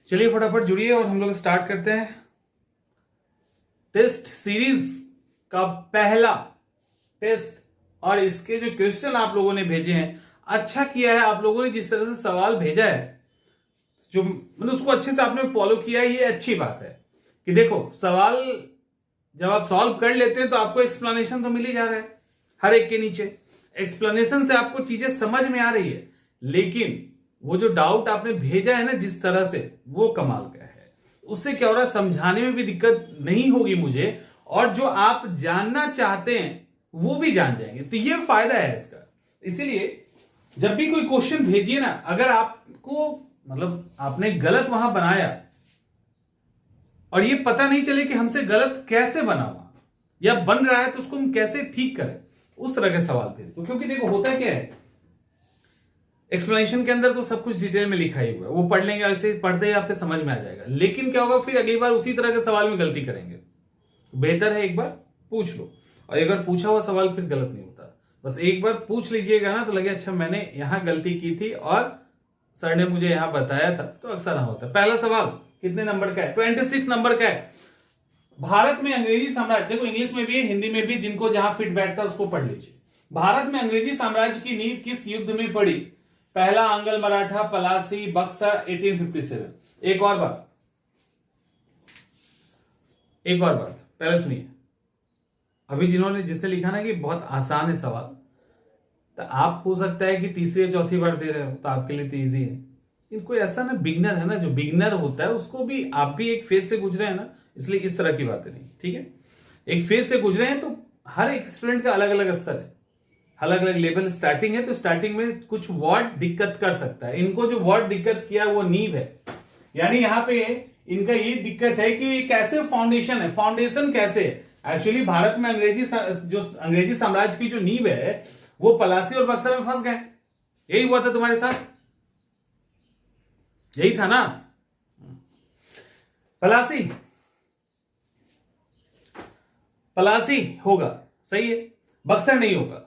चलिए फटाफट जुड़िए और हम लोग स्टार्ट करते हैं टेस्ट सीरीज का पहला टेस्ट। और इसके जो क्वेश्चन आप लोगों ने भेजे हैं, अच्छा किया है आप लोगों ने जिस तरह से सवाल भेजा है, जो मतलब उसको अच्छे से आपने फॉलो किया है, ये अच्छी बात है। कि देखो सवाल जब आप सॉल्व कर लेते हैं तो आपको एक्सप्लेनेशन तो मिल ही जा रहा है, हर एक के नीचे एक्सप्लेनेशन से आपको चीजें समझ में आ रही है। लेकिन वो जो डाउट आपने भेजा है ना जिस तरह से, वो कमाल का है। उससे क्या हो रहा है, समझाने में भी दिक्कत नहीं होगी मुझे, और जो आप जानना चाहते हैं वो भी जान जाएंगे। तो ये फायदा है इसका। इसीलिए जब भी कोई क्वेश्चन भेजिए ना, अगर आपको मतलब आपने गलत वहां बनाया और ये पता नहीं चले कि हमसे गलत कैसे बना हुआ या बन रहा है, तो उसको हम कैसे ठीक करें, उस तरह के सवाल भेज दो। क्योंकि देखो होता क्या है, एक्सप्लेनेशन के अंदर तो सब कुछ डिटेल में लिखा ही हुआ है, वो पढ़ लेंगे, ऐसे पढ़ते ही आपके समझ में आ जाएगा। लेकिन क्या होगा, फिर अगली बार उसी तरह के सवाल में गलती करेंगे। बेहतर है एक बार पूछ लो, और एक बार पूछा हुआ सवाल फिर गलत नहीं होता। बस एक बार पूछ लीजिएगा ना, तो लगे अच्छा मैंने यहां गलती की थी और सर ने मुझे यहां बताया था, तो अक्सर ना होता। पहला सवाल कितने नंबर का है? 26 नंबर का है। भारत में अंग्रेजी साम्राज्य, देखो इंग्लिश में भी है हिंदी में भी, जिनको जहां फिट बैठता है उसको पढ़ लीजिए। भारत में अंग्रेजी साम्राज्य की नींव किस युद्ध में पड़ी? पहला आंग्ल मराठा, पलासी, बक्सर, 1857। एक और बात पहले सुनिए। अभी जिसने लिखा ना कि बहुत आसान है सवाल, तो आप हो सकता है कि तीसरी या चौथी बार दे रहे हो, तो आपके लिए तो ईजी है। इनको ऐसा ना, बिगनर है ना, जो बिगनर होता है उसको भी आप भी एक फेज से गुजरे हैं ना, इसलिए इस तरह की बातें नहीं। ठीक है, एक फेज से गुजरे हैं, तो हर एक स्टूडेंट का अलग अलग स्तर है, अलग अलग लेवल स्टार्टिंग है। तो स्टार्टिंग में कुछ वर्ड दिक्कत कर सकता है। इनको जो वर्ड दिक्कत किया वो नींव है, यानी यहां पे इनका ये दिक्कत है कि ये कैसे फाउंडेशन है, फाउंडेशन कैसे है। एक्चुअली भारत में अंग्रेजी साम्राज्य की जो नींव है वो पलासी और बक्सर में फंस गए। यही हुआ था तुम्हारे साथ, यही था ना। पलासी होगा, सही है, बक्सर नहीं होगा।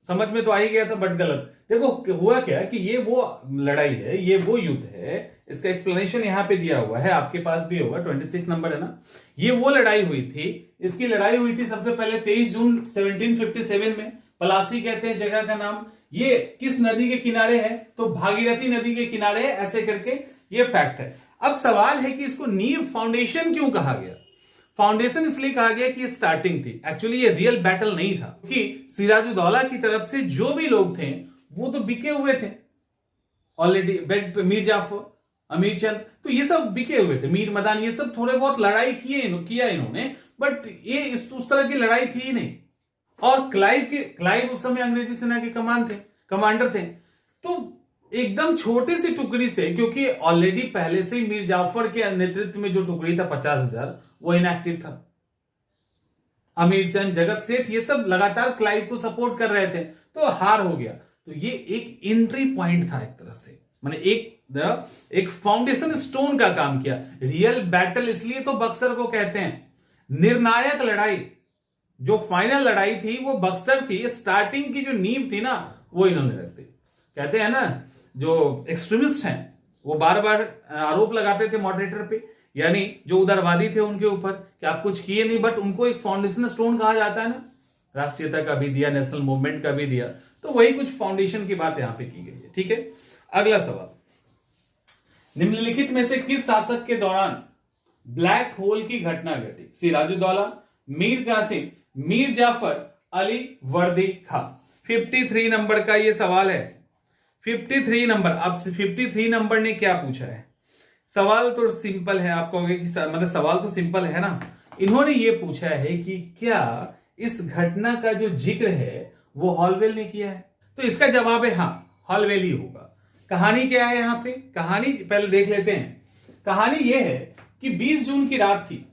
समझ में तो आ ही गया था, बट गलत। देखो हुआ क्या कि ये वो लड़ाई है, ये वो युद्ध है। इसका एक्सप्लेनेशन यहां पे दिया हुआ है, आपके पास भी होगा, 26 नंबर है ना। ये वो लड़ाई हुई थी, इसकी लड़ाई हुई थी सबसे पहले 23 जून 1757 में। पलासी कहते हैं जगह का नाम। ये किस नदी के किनारे है? तो भागीरथी नदी के किनारे है, ऐसे करके ये फैक्ट है। अब सवाल है कि इसको नींव, फाउंडेशन क्यों कहा गया? फाउंडेशन इसलिए कहा गया कि स्टार्टिंग थी। एक्चुअली ये रियल बैटल नहीं था, क्योंकि सिराजुद्दौला की तरफ से जो भी लोग थे वो तो बिके हुए थे ऑलरेडी। मीर जाफर, अमीर चंद, तो ये सब बिके हुए थे। मीर मदान, ये सब थोड़े बहुत लड़ाई किया इन्होंने, बट ये उस तरह की लड़ाई थी ही नहीं। और क्लाइव उस समय अंग्रेजी सेना के कमांडर थे। तो एकदम छोटी सी टुकड़ी से, क्योंकि ऑलरेडी पहले से ही मीर जाफर के नेतृत्व में जो टुकड़ी था 50,000, वो इनएक्टिव था। अमीर चंद, जगत सेठ, ये सब लगातार क्लाइव को सपोर्ट कर रहे थे, तो हार हो गया। तो ये एक एंट्री पॉइंट था एक तरह से, माने एक फाउंडेशन स्टोन का काम किया। रियल बैटल इसलिए तो बक्सर को कहते हैं। निर्णायक लड़ाई, जो फाइनल लड़ाई थी वो बक्सर थी। स्टार्टिंग की जो नींव थी ना, वो इन्होंने रख दी। कहते हैं ना, जो एक्सट्रीमिस्ट हैं वो बार बार आरोप लगाते थे मॉडरेटर पे, यानी जो उदारवादी थे उनके ऊपर, कि आप कुछ किए नहीं, बट उनको एक फाउंडेशन स्टोन कहा जाता है ना। राष्ट्रीयता का भी दिया, नेशनल मूवमेंट का भी दिया, तो वही कुछ फाउंडेशन की बात यहां पे की गई है। ठीक है, अगला सवाल। निम्नलिखित में से किस शासक के दौरान ब्लैक होल की घटना घटी? सिराजुद्दौला, मीर कासिम, मीर जाफर, अली वर्दी खां। 53 नंबर का ये सवाल है। 53 नंबर। अब 53 नंबर ने क्या पूछा है? सवाल तो सिंपल है, आप कहोगे कि मतलब सवाल तो सिंपल है ना। इन्होंने ये पूछा है कि क्या इस घटना का जो जिक्र है वो हॉलवेल ने किया है? तो इसका जवाब है हाँ, हॉलवेल ही होगा। कहानी क्या है यहां पे? कहानी पहले देख लेते हैं। कहानी ये है कि 20 जून की रात थी,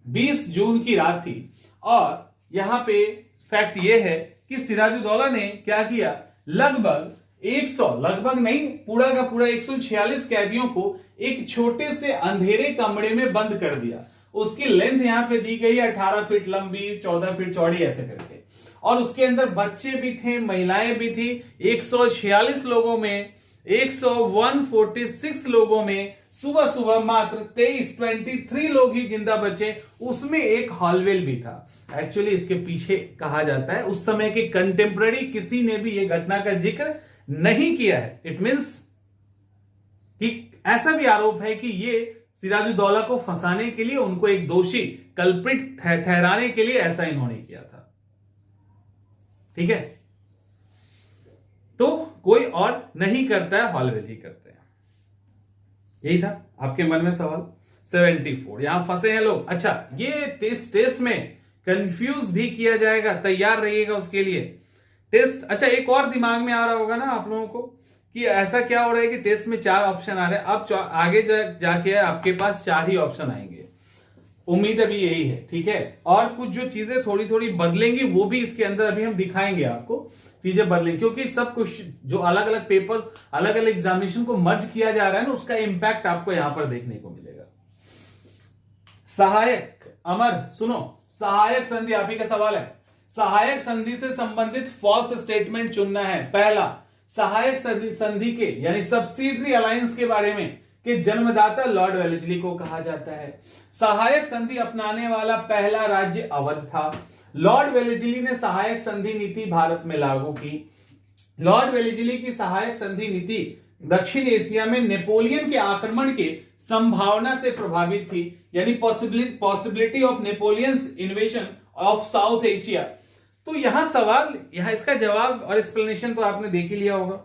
20 जून की रात थी, और यहां पे फैक्ट ये है कि सिराजुद्दौला ने क्या किया, लगभग नहीं, पूरा का पूरा 146 कैदियों को एक छोटे से अंधेरे कमरे में बंद कर दिया। उसकी लेंथ यहां पे दी गई है 18 फीट लंबी, 14 फीट चौड़ी, ऐसे करके। और उसके अंदर बच्चे भी थे, महिलाएं भी थी। 146 लोगों में 146 लोगों में सुबह सुबह मात्र 23 लोग ही जिंदा बचे, उसमें एक हॉलवेल भी था। एक्चुअली इसके पीछे कहा जाता है उस समय के कंटेम्पररी किसी ने भी यह घटना का जिक्र नहीं किया है। इट मींस कि ऐसा भी आरोप है कि ये सिराजुद्दौला को फंसाने के लिए, उनको एक दोषी कल्प्रिट ठहराने के लिए ऐसा इन्होंने किया था। ठीक है, तो कोई और नहीं करता है, हॉलवेल ही करते हैं। यही था आपके मन में सवाल। 74 यहां फंसे हैं लोग। अच्छा, ये टेस्ट में कंफ्यूज भी किया जाएगा, तैयार रहिएगा उसके लिए। टेस्ट, अच्छा एक और दिमाग में आ रहा होगा ना आप लोगों को कि ऐसा क्या हो रहा है कि टेस्ट में 4 ऑप्शन आ रहे हैं, अब आगे जाके आपके पास 4 ही ऑप्शन आएंगे। उम्मीद अभी यही है, ठीक है। और कुछ जो चीजें थोड़ी थोड़ी बदलेंगी वो भी इसके अंदर अभी हम दिखाएंगे आपको, चीजें बदलेंगी, क्योंकि सब कुछ जो अलग अलग पेपर्स, अलग अलग एग्जामिनेशन को मर्ज किया जा रहा है ना, उसका इंपैक्ट आपको यहां पर देखने को मिलेगा। सहायक, अमर सुनो, सहायक संधि आप ही का सवाल है। सहायक संधि से संबंधित फॉल्स स्टेटमेंट चुनना है। पहला, सहायक संधि के यानी सब्सिडरी अलायंस के बारे में कि जन्मदाता लॉर्ड वेलेस्ली को कहा जाता है। सहायक संधि अपनाने वाला पहला राज्य अवध था। लॉर्ड वेलेस्ली ने सहायक संधि नीति भारत में लागू की। लॉर्ड वेलेस्ली की सहायक संधि नीति दक्षिण एशिया में नेपोलियन के आक्रमण के संभावना से प्रभावित थी, यानी possibility of Napoleon's invasion of South Asia. तो यहां सवाल, यहां इसका जवाब और एक्सप्लेनेशन तो आपने देख ही लिया होगा,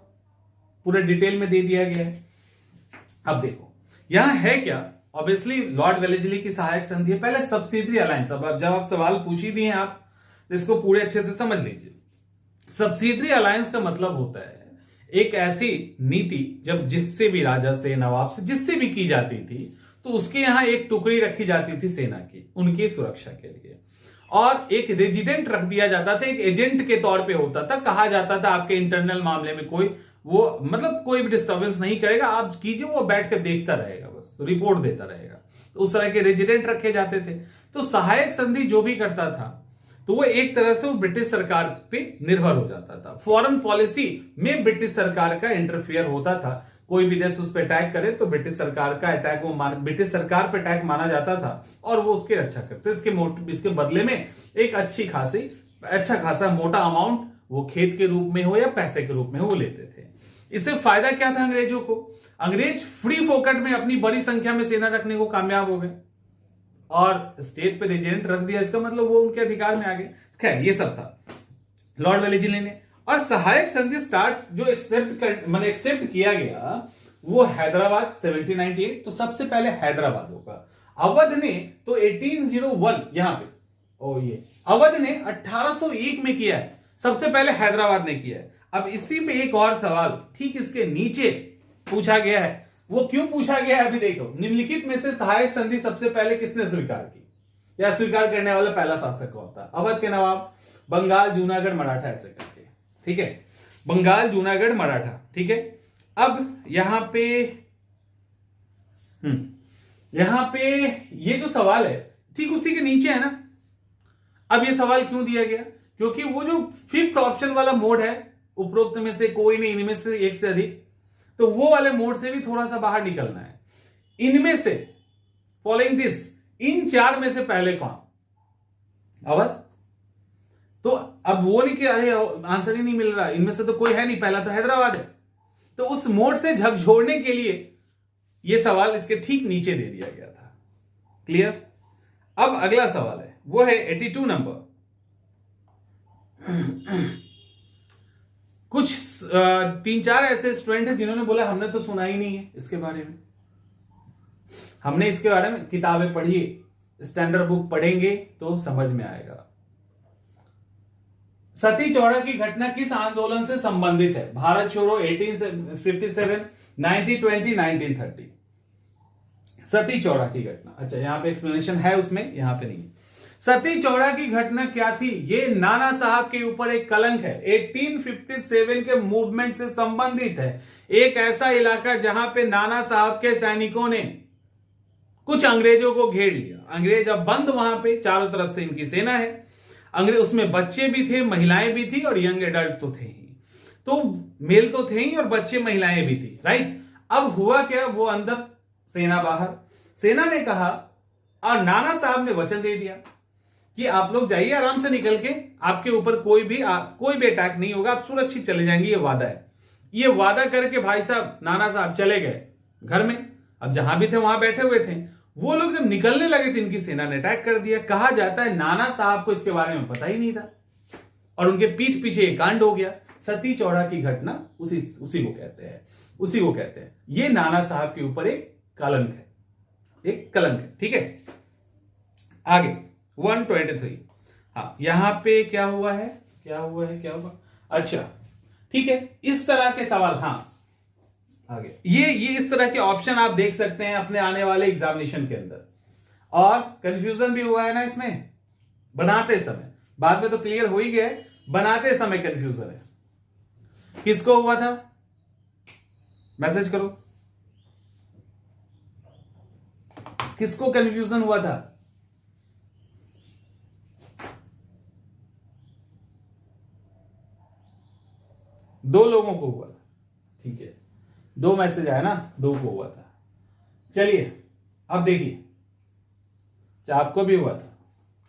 पूरे डिटेल में दे दिया गया है। अब देखो यहां है क्या, ऑब्वियसली लॉर्ड वेलेस्ली की सहायक संधि है। पहले सब्सिडरी अलायंस, अब जब आप सवाल पूछ ही दिए आप तो इसको पूरे अच्छे से समझ लीजिए। सब्सिडरी अलायंस का मतलब होता है एक ऐसी नीति जब जिससे भी राजा से, नवाब से, जिससे भी की जाती थी, तो उसके यहां एक टुकड़ी रखी जाती थी सेना की, उनकी सुरक्षा के लिए, और एक रेजिडेंट रख दिया जाता था, एक एजेंट के तौर पे होता था। कहा जाता था आपके इंटरनल मामले में कोई वो मतलब कोई भी डिस्टर्बेंस नहीं करेगा, आप कीजिए, वो बैठ कर देखता रहेगा, बस रिपोर्ट देता रहेगा। तो उस तरह के रेजिडेंट रखे जाते थे। तो सहायक संधि जो भी करता था तो वो एक तरह से वो ब्रिटिश सरकार पे निर्भर हो जाता था। फॉरेन पॉलिसी में ब्रिटिश सरकार का इंटरफियर होता था। कोई भी देश उस पर अटैक करे तो ब्रिटिश सरकार का अटैक ब्रिटिश सरकार पे अटैक माना जाता था और वो उसकी रक्षा करते। इसके बदले में एक अच्छा खासा मोटा अमाउंट वो खेत के रूप में हो या पैसे के रूप में हो वो लेते थे। इससे फायदा क्या था अंग्रेजों को? अंग्रेज फ्री फोकट में अपनी बड़ी संख्या में सेना रखने को कामयाब हो गए और स्टेट पे रेजिडेंट रख दिया, इसका मतलब वो उनके अधिकार में आ गए। खैर ये सब था लॉर्ड वेलेस्ली ने। और सहायक संधि स्टार्ट जो एक्सेप्ट किया गया वो हैदराबाद 1798, तो सबसे पहले हैदराबाद होगा। अवध ने तो 1801 यहां पे, और ये अवध ने 1801 में किया है, सबसे पहले हैदराबाद ने किया है। अब इसी पे एक और सवाल ठीक इसके नीचे पूछा गया है, वो क्यों पूछा गया है अभी देखो। निम्नलिखित में से सहायक संधि सबसे पहले किसने स्वीकार की या स्वीकार करने वाला पहला शासक कौन था? अवध के नवाब, बंगाल, जूनागढ़, मराठा, ऐसे करके, ठीक है, बंगाल, जूनागढ़, मराठा, ठीक है। अब यहां पे ये जो सवाल है ठीक उसी के नीचे है ना। अब ये सवाल क्यों दिया गया? क्योंकि वो जो 5th ऑप्शन वाला मोड है, उपरोक्त में से कोई नहीं, इनमें से एक से अधिक, तो वो वाले मोड से भी थोड़ा सा बाहर निकलना है। इनमें से फॉलोइंग दिस, इन 4 में से पहले कौन? अवध। तो अब वो नहीं कि अरे आंसर ही नहीं मिल रहा, इनमें से तो कोई है नहीं, पहला तो हैदराबाद है। तो उस मोड से झकझोरने के लिए यह सवाल इसके ठीक नीचे दे दिया गया था। क्लियर? अब अगला सवाल है, वो है 82 नंबर। कुछ 3-4 ऐसे स्टूडेंट हैं जिन्होंने बोला हमने तो सुना ही नहीं है इसके बारे में, हमने इसके बारे में किताबें पढ़ी, स्टैंडर्ड बुक पढ़ेंगे तो समझ में आएगा। सती चौड़ा की घटना किस आंदोलन से संबंधित है? भारत छोड़ो 1857, 1920, 1930। सती चौड़ा की घटना, अच्छा यहां पे एक्सप्लेनेशन है उसमें, यहां पे नहीं। सती चौड़ा की घटना क्या थी? ये नाना साहब के ऊपर एक कलंक है, 1857 के मूवमेंट से संबंधित है। एक ऐसा इलाका जहां पे नाना साहब के सैनिकों ने कुछ अंग्रेजों को घेर लिया। अंग्रेज अब बंद वहां पे, चारों तरफ से इनकी सेना है। अंग्रेज उसमें बच्चे भी थे, महिलाएं भी थी और यंग एडल्ट तो थे ही। तो मेल तो थे ही और बच्चे महिलाएं भी थी, राइट। अब हुआ क्या, वो अंदर, सेना बाहर। सेना ने कहा और नाना साहब ने वचन दे दिया कि आप लोग जाइए आराम से निकल के, आपके ऊपर कोई भी अटैक नहीं होगा, आप सुरक्षित चले जाएंगे, ये वादा है। ये वादा करके भाई साहब नाना साहब चले गए घर में। अब जहां भी थे वहां बैठे हुए थे। वो लोग जब निकलने लगे थे इनकी सेना ने अटैक कर दिया। कहा जाता है नाना साहब को इसके बारे में पता ही नहीं था और उनके पीठ पीछे एक कांड हो गया। सती चौड़ा की घटना उसी को कहते हैं। ये नाना साहब के ऊपर एक कलंक है, ठीक है। आगे 123। हाँ, यहां पे क्या हुआ है, अच्छा ठीक है, इस तरह के सवाल। हाँ आगे ये इस तरह के ऑप्शन आप देख सकते हैं अपने आने वाले एग्जामिनेशन के अंदर। और कंफ्यूजन भी हुआ है ना इसमें बनाते समय, बाद में तो क्लियर हो ही गया है, बनाते समय कंफ्यूजन है। किसको हुआ था, मैसेज करो, किसको कंफ्यूजन हुआ था? दो लोगों को हुआ था, ठीक है, 2 मैसेज आया ना, 2 को हुआ था। चलिए अब देखिए, आपको भी हुआ था,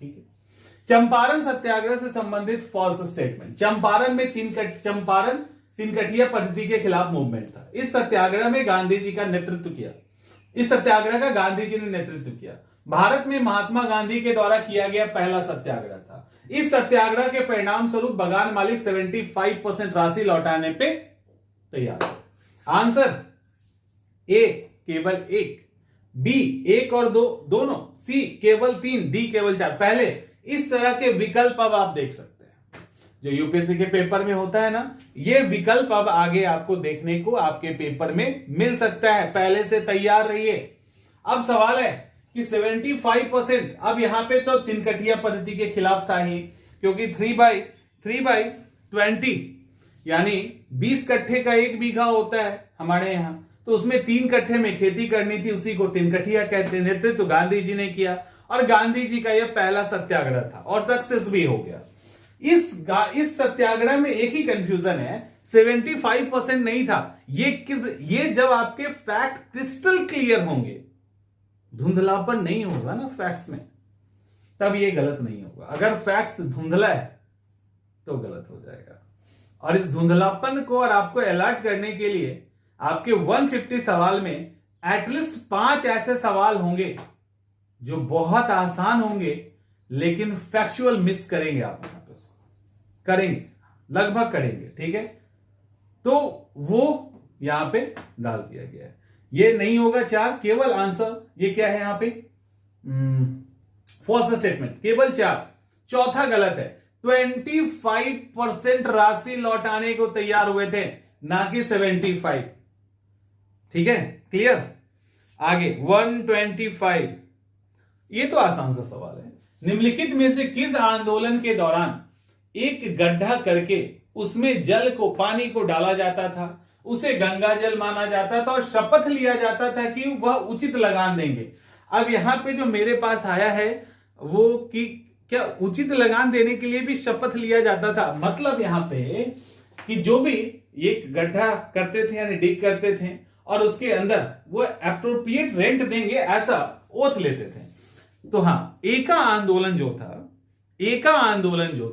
ठीक है। चंपारण सत्याग्रह से संबंधित फॉल्स स्टेटमेंट। चंपारण में तिनकठिया पद्धति के खिलाफ मूवमेंट था। इस सत्याग्रह में गांधी जी का नेतृत्व किया। इस सत्याग्रह का गांधी जी ने नेतृत्व किया। भारत में महात्मा गांधी के द्वारा किया गया पहला सत्याग्रह था। इस सत्याग्रह के परिणाम स्वरूप बगान मालिक 75% राशि लौटाने पे तैयार थे। आंसर ए केवल 1, बी 1 और 2 दोनों, सी केवल 3, डी केवल 4। पहले इस तरह के विकल्प अब आप देख सकते हैं जो यूपीएससी के पेपर में होता है ना, ये विकल्प अब आगे आपको देखने को आपके पेपर में मिल सकता है। पहले से तैयार रहिए। अब सवाल है कि 75%, अब यहां पे तो तिनकठिया पद्धति के खिलाफ था ही, क्योंकि 3/20 यानी 20 कट्ठे का 1 बीघा होता है हमारे यहां, तो उसमें 3 कट्ठे में खेती करनी थी, उसी को तिनकठिया कहते हैं। नेतृत्व गांधी जी ने किया और गांधी जी का यह पहला सत्याग्रह था और सक्सेस भी हो गया। इस सत्याग्रह में एक ही कंफ्यूजन है, 75% नहीं था। ये जब आपके फैक्ट क्रिस्टल क्लियर होंगे, धुंधलापन नहीं होगा ना फैक्ट्स में, तब ये गलत नहीं होगा। अगर फैक्ट्स धुंधला है तो गलत हो जाएगा। और इस धुंधलापन को और आपको अलर्ट करने के लिए आपके 150 सवाल में एटलीस्ट 5 ऐसे सवाल होंगे जो बहुत आसान होंगे, लेकिन फैक्चुअल मिस करेंगे आप यहां पे, उसको करेंगे, लगभग करेंगे, ठीक है। तो वो यहां पे डाल दिया गया है। ये नहीं होगा 4, केवल आंसर ये क्या है यहां पे, फॉल्स स्टेटमेंट, केवल 4। चौथा गलत है, 25% राशि लौटाने को तैयार हुए थे, ना कि 75। ठीक है, क्लियर। आगे 125, ये तो आसान सा सवाल है। निम्नलिखित में से किस आंदोलन के दौरान एक गड्ढा करके उसमें जल को, पानी को डाला जाता था, उसे गंगा जल माना जाता था और शपथ लिया जाता था कि वह उचित लगान देंगे? अब यहां पे जो मेरे पास आया है वो कि क्या उचित लगान देने के लिए भी शपथ लिया जाता था? मतलब यहां पे कि जो भी एक गड्ढा करते थे यानी डिग करते थे और उसके अंदर वो एप्रोप्रिएट रेंट देंगे, ऐसा ओथ लेते थे। तो हां, एका आंदोलन जो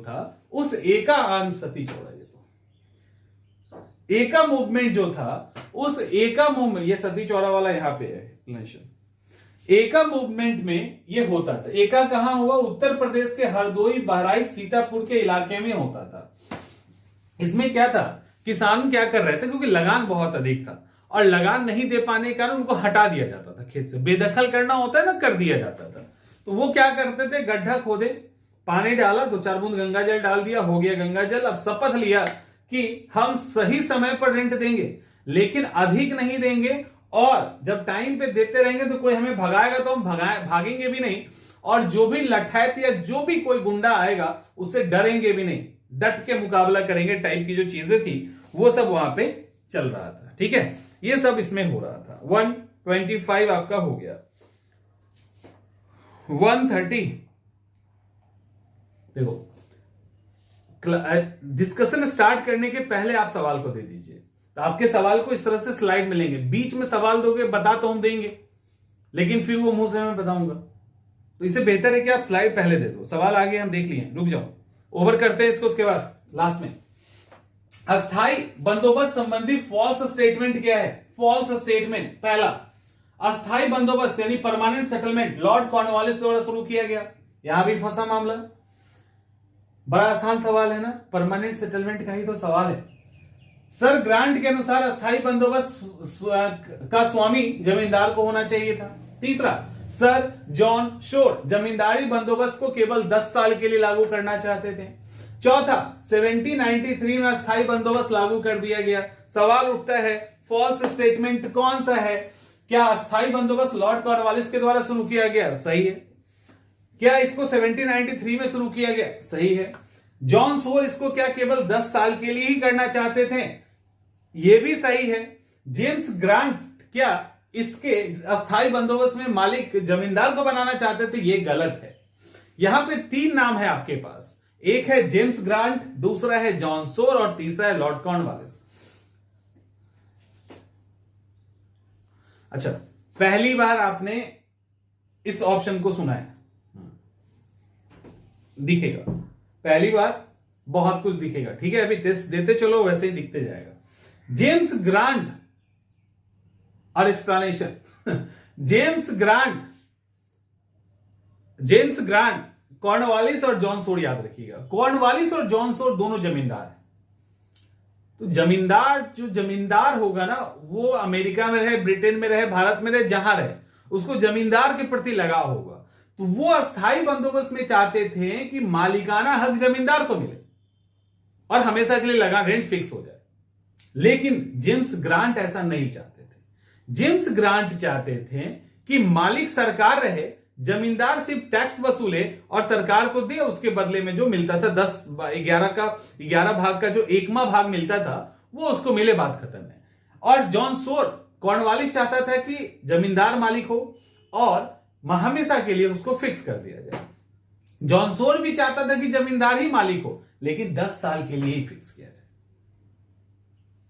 था उस एका सती चौड़ा, ये तो एका मूवमेंट जो था उस एका मूवमेंट, ये सती चौड़ा वाला यहां पे है एक्सप्लेनेशन। एका मूवमेंट में ये होता था। एका कहां हुआ? उत्तर प्रदेश के हरदोई, बहराइच, सीतापुर के इलाके में होता था। इसमें क्या था, किसान क्या कर रहे थे, क्योंकि लगान बहुत अधिक था और लगान नहीं दे पाने के कारण उनको हटा दिया जाता था खेत से, बेदखल करना होता है ना, कर दिया जाता था। तो वो क्या करते थे, गड्ढा खोदे, पानी डाला, 2-4 बूंद गंगा जल डाल दिया, हो गया गंगा जल। अब शपथ लिया कि हम सही समय पर रेंट देंगे, लेकिन अधिक नहीं देंगे, और जब टाइम पे देते रहेंगे तो कोई हमें भगाएगा तो हम भागेंगे भी नहीं, और जो भी लठैत या जो भी कोई गुंडा आएगा उससे डरेंगे भी नहीं, डट के मुकाबला करेंगे टाइप की जो चीजें थी वो सब वहां पे चल रहा था। ठीक है, ये सब इसमें हो रहा था। 125 आपका हो गया। 130 देखो, डिस्कशन स्टार्ट करने के पहले आप सवाल को दे दीजिए, तो आपके सवाल को इस तरह से स्लाइड मिलेंगे। बीच में सवाल दोगे, बता तो हम देंगे, लेकिन फिर वो मुंह से मैं बताऊंगा, तो इससे बेहतर है कि आप स्लाइड पहले दे दो। सवाल आगे हम देख लिए, रुक जाओ, ओवर करते हैं इसको। उसके बाद लास्ट में अस्थाई बंदोबस्त संबंधी फॉल्स स्टेटमेंट क्या है? फॉल्स स्टेटमेंट पहला, अस्थाई बंदोबस्त यानी परमानेंट सेटलमेंट लॉर्ड कॉर्नवालिस द्वारा शुरू किया गया। यहां भी फंसा मामला, बड़ा आसान सवाल है ना, परमानेंट सेटलमेंट का ही तो सवाल है। सर ग्रांट के अनुसार अस्थाई बंदोबस्त का स्वामी जमींदार को होना चाहिए था। तीसरा, सर जॉन शोर जमींदारी बंदोबस्त को केवल 10 साल के लिए लागू करना चाहते थे। चौथा, 1793 में अस्थाई बंदोबस्त लागू कर दिया गया। सवाल उठता है फॉल्स स्टेटमेंट कौन सा है? क्या अस्थाई बंदोबस्त लॉर्ड कॉर्नवालिस के द्वारा शुरू किया गया? सही है। क्या इसको 1793 में शुरू किया गया? सही है। जॉन सोर इसको क्या केवल 10 साल के लिए ही करना चाहते थे? यह भी सही है। जेम्स ग्रांट क्या इसके अस्थाई बंदोबस्त में मालिक जमींदार को बनाना चाहते थे? यह गलत है। यहां पे 3 नाम है आपके पास, एक है जेम्स ग्रांट, दूसरा है जॉन सोर और तीसरा है लॉर्ड कॉर्नवालिस। अच्छा, पहली बार आपने इस ऑप्शन को सुना है, दिखेगा पहली बार, बहुत कुछ दिखेगा, ठीक है। अभी टेस्ट देते चलो, वैसे ही दिखते जाएगा। जेम्स ग्रांट और एक्सप्लेनेशन जेम्स ग्रांट कॉर्नवालिस और जॉन सोर याद रखिएगा। कॉर्नवालिस और जॉन सोर दोनों जमींदार हैं। तो जमींदार होगा ना, वो अमेरिका में रहे, ब्रिटेन में रहे, भारत में रहे, जहां रहे, उसको जमींदार के प्रति लगाव होगा। तो वो अस्थाई बंदोबस्त में चाहते थे कि मालिकाना हक जमींदार को मिले और हमेशा के लिए लगान, रेंट फिक्स हो जाए। लेकिन जेम्स ग्रांट ऐसा नहीं चाहते थे। जेम्स ग्रांट चाहते थे कि मालिक सरकार रहे, जमींदार सिर्फ टैक्स वसूले और सरकार को दे, उसके बदले में जो मिलता था 11 भाग का जो 1वां भाग मिलता था वो उसको मिले, बात खत्म है। और जॉन सोर कॉर्नवालिस चाहता था कि जमींदार मालिक हो और हमेशा के लिए उसको फिक्स कर दिया जाए। जॉन सोर भी चाहता था कि जमींदार ही मालिक हो, लेकिन 10 साल के लिए ही फिक्स किया जाए।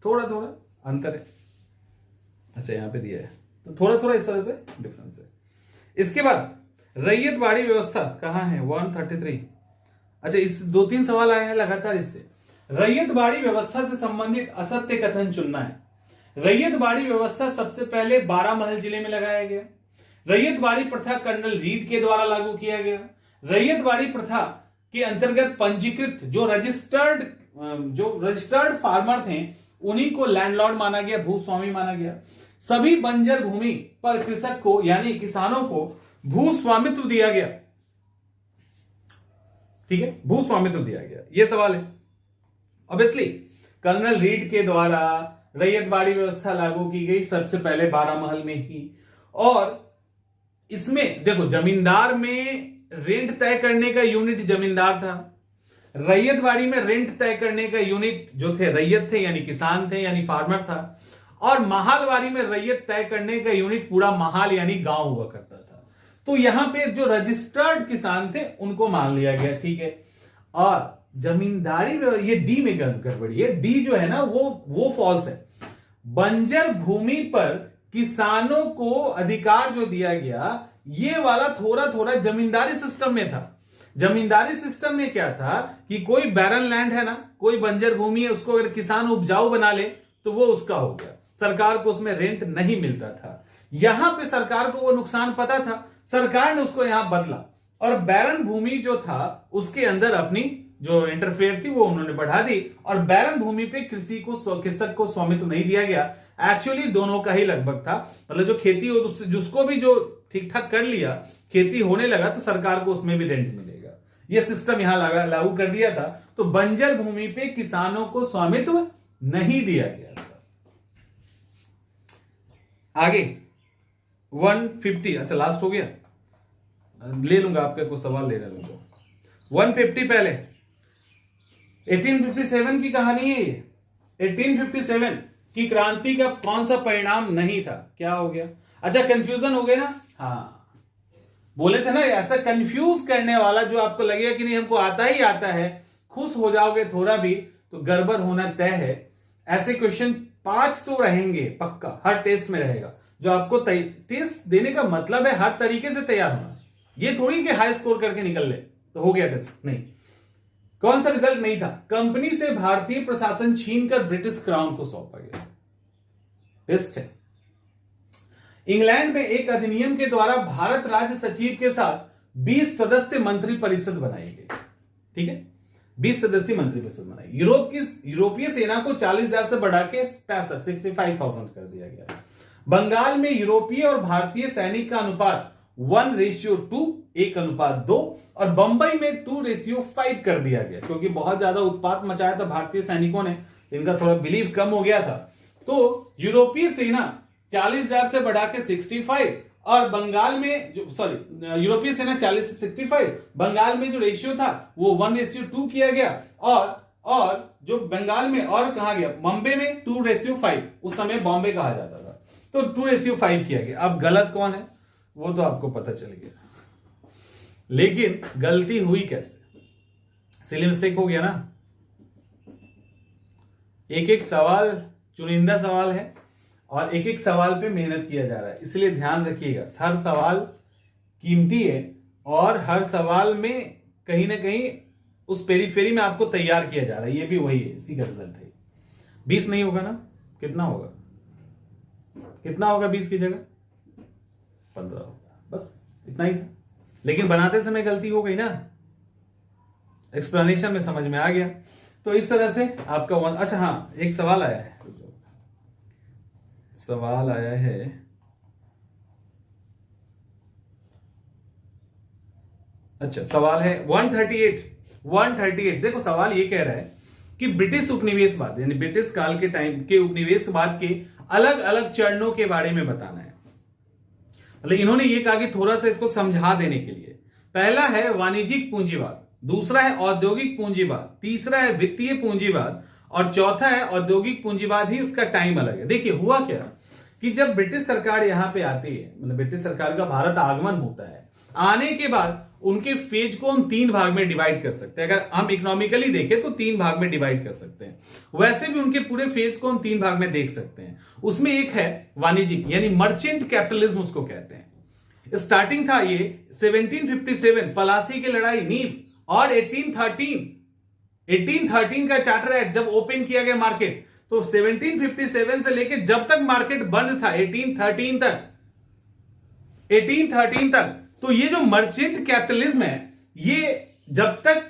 थोड़ा थोड़ा अंतर है। अच्छा, यहां पे दिया है तो थोड़ा थोड़ा इस तरह से डिफरेंस है। इसके बाद रैयतवाड़ी व्यवस्था कहां है? 133। अच्छा, इस 2-3 सवाल आए हैं लगातार इससे। रैयतवाड़ी व्यवस्था से संबंधित असत्य कथन चुनना है। रैयतवाड़ी व्यवस्था सबसे पहले बारामहल जिले में लगाया गया। रैयतवाड़ी प्रथा कर्नल रीड के द्वारा लागू किया गया। रैयतवाड़ी प्रथा के अंतर्गत पंजीकृत जो रजिस्टर्ड फार्मर थे उन्हीं को लैंडलॉर्ड माना गया, भूस्वामी माना गया। सभी बंजर भूमि पर कृषक को यानी किसानों को भूस्वामित्व दिया गया। ठीक है, भूस्वामित्व दिया गया, यह सवाल है। ऑब्वियसली कर्नल रीड के द्वारा रैयतवाड़ी व्यवस्था लागू की गई सबसे पहले बारामहल में ही। और इसमें देखो, जमींदार में रेंट तय करने का यूनिट जमींदार था, रैयतवाड़ी में रेंट तय करने का यूनिट जो थे रैयत थे यानी किसान थे यानी फार्मर था, और महालवाड़ी में रैयत तय करने का यूनिट पूरा महाल यानी गांव हुआ करता था। तो यहां पे जो रजिस्टर्ड किसान थे उनको मान लिया गया, ठीक है। और जमींदारी ये डी में गड़बड़ी है, डी जो है ना वो फॉल्स है। बंजर भूमि पर किसानों को अधिकार जो दिया गया, ये वाला थोड़ा थोड़ा जमींदारी सिस्टम में था। जमींदारी सिस्टम में क्या था कि कोई बैरन लैंड है ना, कोई बंजर भूमि है, उसको अगर किसान उपजाऊ बना ले तो वो उसका हो गया, सरकार को उसमें रेंट नहीं मिलता था। यहां पे सरकार को वो नुकसान पता था, सरकार ने उसको यहां बदला और बैरन भूमि जो था उसके अंदर अपनी जो इंटरफेयर थी वो उन्होंने बढ़ा दी, और बैरन भूमि पे कृषक को स्वामित्व नहीं दिया गया। एक्चुअली दोनों का ही लगभग था, मतलब जो खेती हो जिसको भी जो ठीक ठाक कर लिया, खेती होने लगा तो सरकार को उसमें भी रेंट मिलेगा। यह सिस्टम यहां लागू कर दिया था। तो बंजर भूमि पे किसानों को स्वामित्व नहीं दिया गया था। आगे 150, अच्छा लास्ट हो गया, ले लूंगा आपके कुछ सवाल ले लूंगा। 150 पहले 1857 की कहानी है ये। 1857 की क्रांति का कौन सा परिणाम नहीं था? क्या हो गया? अच्छा, कंफ्यूजन हो गया ना? हाँ, बोले थे ना ऐसा कंफ्यूज करने वाला जो आपको लगेगा कि नहीं हमको आता ही आता है, खुश हो जाओगे थोड़ा भी तो गड़बड़ होना तय है। ऐसे क्वेश्चन 5 तो रहेंगे पक्का, हर टेस्ट में रहेगा। जो आपको टेस्ट देने का मतलब है हर तरीके से तैयार होना, ये थोड़ी कि हाई स्कोर करके निकल ले तो हो गया टेस्ट, नहीं। कौन सा रिजल्ट नहीं था? कंपनी से भारतीय प्रशासन छीनकर ब्रिटिश क्राउन को सौंपा गया। टेस्ट है। इंग्लैंड में एक अधिनियम के द्वारा भारत राज्य सचिव के साथ 20 सदस्य मंत्री परिषद बनाई गई। ठीक है, 20 सदस्यीय मंत्री परिषद बनाई। यूरोपीय सेना को 40,000 से बढ़ा के 65,000 कर दिया गया। बंगाल में यूरोपीय और भारतीय सैनिक का अनुपात 1:2, 1:2, और बंबई में 2:5 कर दिया गया, क्योंकि बहुत ज्यादा उत्पात मचाया था भारतीय सैनिकों ने, इनका थोड़ा बिलीव कम हो गया था। तो यूरोपीय सेना 40,000 से बढ़ा के 65, और बंगाल में यूरोपीय सेना 40 से 65, बंगाल में जो रेशियो था वो 1:2 किया गया, और जो बंगाल में और कहा गया बॉम्बे में 2:5, उस समय बॉम्बे कहा जाता था, तो 2:5 किया गया। अब गलत कौन है वो तो आपको पता चल गया, लेकिन गलती हुई कैसे? सिली मिस्टेक हो गया ना। एक एक सवाल चुनिंदा सवाल है और एक एक सवाल पे मेहनत किया जा रहा है, इसलिए ध्यान रखिएगा हर सवाल कीमती है और हर सवाल में कहीं ना कहीं उस पेरीफेरी में आपको तैयार किया जा रहा है। ये भी वही है, इसी का रिजल्ट है। 20 नहीं होगा ना, कितना होगा? कितना होगा 20 की जगह? 15 होगा, बस इतना ही था। लेकिन बनाते समय गलती हो गई ना, एक्सप्लेनेशन में समझ में आ गया। तो इस तरह से आपका अच्छा हाँ, एक सवाल आया है, अच्छा सवाल है 138। देखो सवाल ये कह रहा है कि ब्रिटिश उपनिवेशवाद यानी ब्रिटिश काल के टाइम के उपनिवेशवाद के अलग अलग चरणों के बारे में बताना है। मतलब इन्होंने ये कहा कि थोड़ा सा इसको समझा देने के लिए, पहला है वाणिज्यिक पूंजीवाद, दूसरा है औद्योगिक पूंजीवाद, तीसरा है वित्तीय पूंजीवाद, और चौथा है औद्योगिक पूंजीवाद ही उसका टाइम अलग है। देखिए हुआ क्या कि जब ब्रिटिश सरकार यहां पे आती है, मतलब ब्रिटिश सरकार का भारत आगमन होता है, आने के बाद उनके फेज को हम 3 भाग में डिवाइड कर सकते हैं। अगर हम इकोनॉमिकली देखें तो 3 भाग में डिवाइड कर सकते हैं, वैसे भी उनके पूरे फेज को हम 3 भाग में देख सकते हैं। उसमें एक है वाणिज्यिक यानी मर्चेंट कैपिटलिज्म उसको कहते हैं। स्टार्टिंग था ये 1757 पलासी की लड़ाई नींव, और 1813 का चार्टर एक्ट जब ओपन किया गया मार्केट, तो 1757 से लेकर जब तक मार्केट बंद था 1813 तक, तो ये जो मर्चेंट कैपिटलिज्म है, ये जब तक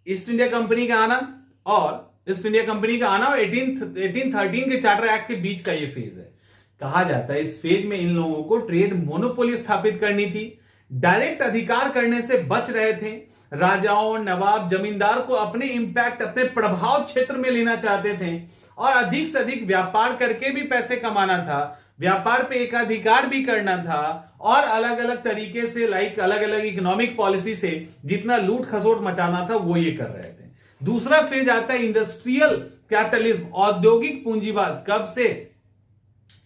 ईस्ट इंडिया कंपनी का आना और 1813 के चार्टर एक्ट के बीच का ये फेज है। कहा जाता है इस फेज में इन लोगों को ट्रेड मोनोपोली स्थापित करनी थी, डायरेक्ट अधिकार करने से बच रहे थे, राजाओं नवाब जमींदार को अपने इंपैक्ट अपने प्रभाव क्षेत्र में लेना चाहते थे, और अधिक से अधिक व्यापार करके भी पैसे कमाना था, व्यापार पे एकाधिकार भी करना था, और अलग अलग तरीके से अलग अलग इकोनॉमिक पॉलिसी से जितना लूट खसोट मचाना था वो ये कर रहे थे। दूसरा फेज आता है इंडस्ट्रियल कैपिटलिज्म, औद्योगिक पूंजीवाद। कब से?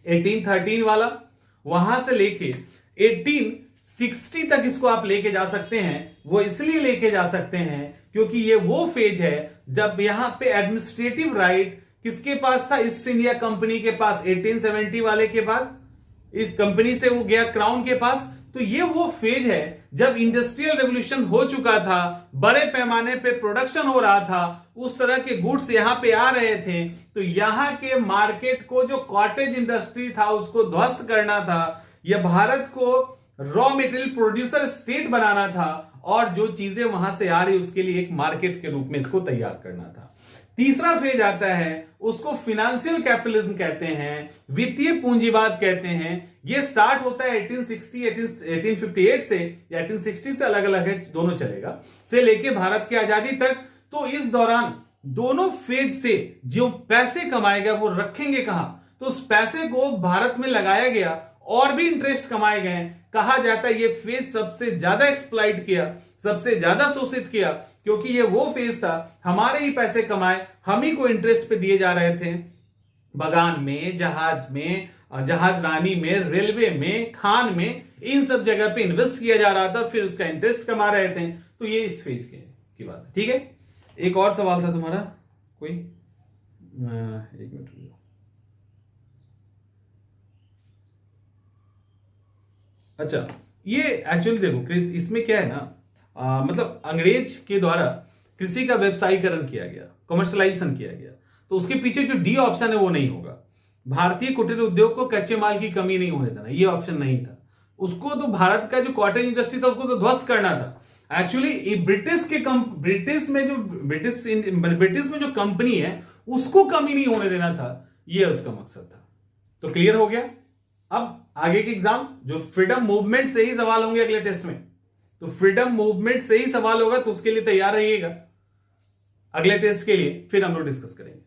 1813 वाला, वहां से लेके 1860 तक इसको आप लेके जा सकते हैं। वो इसलिए लेके जा सकते हैं क्योंकि ये वो फेज है जब यहां पे एडमिनिस्ट्रेटिव राइट किसके पास था? ईस्ट इंडिया कंपनी के पास। 1870 वाले के बाद इस कंपनी से वो गया क्राउन के पास। तो ये वो फेज है जब इंडस्ट्रियल रेवोल्यूशन हो चुका था, बड़े पैमाने पे प्रोडक्शन हो रहा था, उस तरह के गुड्स यहां पे आ रहे थे। तो यहां के मार्केट को जो कॉटेज इंडस्ट्री था उसको ध्वस्त करना था, यह भारत को रॉ मटेरियल प्रोड्यूसर स्टेट बनाना था, और जो चीजें वहां से आ रही उसके लिए एक मार्केट के रूप में इसको तैयार करना था। तीसरा फेज आता है उसको फिनेंशियल कैपिटलिज्म कहते हैं, वित्तीय पूंजीवाद कहते हैं। ये स्टार्ट होता है 1858 से या 1860 से, अलग अलग है, दोनों चलेगा, से लेके भारत की आजादी तक। तो इस दौरान दोनों फेज से जो पैसे कमाएगा वो रखेंगे कहां? तो उस पैसे को भारत में लगाया गया और भी इंटरेस्ट कमाए गए। कहा जाता है ये फेज सबसे ज्यादा एक्सप्लॉइट किया, सबसे ज्यादा शोषित किया, क्योंकि ये वो फेज था हमारे ही पैसे कमाए, हम ही को इंटरेस्ट पे दिए जा रहे थे। बगान में, जहाज रानी में, रेलवे में, खान में, इन सब जगह पे इन्वेस्ट किया जा रहा था, फिर उसका इंटरेस्ट कमा रहे थे। तो ये इस फेज की बात है। ठीक है, एक और सवाल था तुम्हारा कोई, एक मिनट रुको। अच्छा, ये एक्चुअली देखो क्रिस, इसमें क्या है ना, मतलब अंग्रेज के द्वारा कृषि का व्यवसायीकरण किया गया, कमर्शलाइजेशन किया गया, तो उसके पीछे जो डी ऑप्शन है वो नहीं होगा। भारतीय कुटीर उद्योग को कच्चे माल की कमी नहीं होने देना, ये ऑप्शन नहीं था। उसको तो भारत का जो कॉटन इंडस्ट्री था उसको तो ध्वस्त करना था। एक्चुअली ब्रिटिश में जो कंपनी है उसको कमी नहीं होने देना था, ये उसका मकसद था। तो क्लियर हो गया। अब आगे के एग्जाम जो फ्रीडम मूवमेंट से ही सवाल होंगे अगले टेस्ट में, तो फ्रीडम मूवमेंट से ही सवाल होगा, तो उसके लिए तैयार रहिएगा। अगले टेस्ट के लिए फिर हम लोग डिस्कस करेंगे।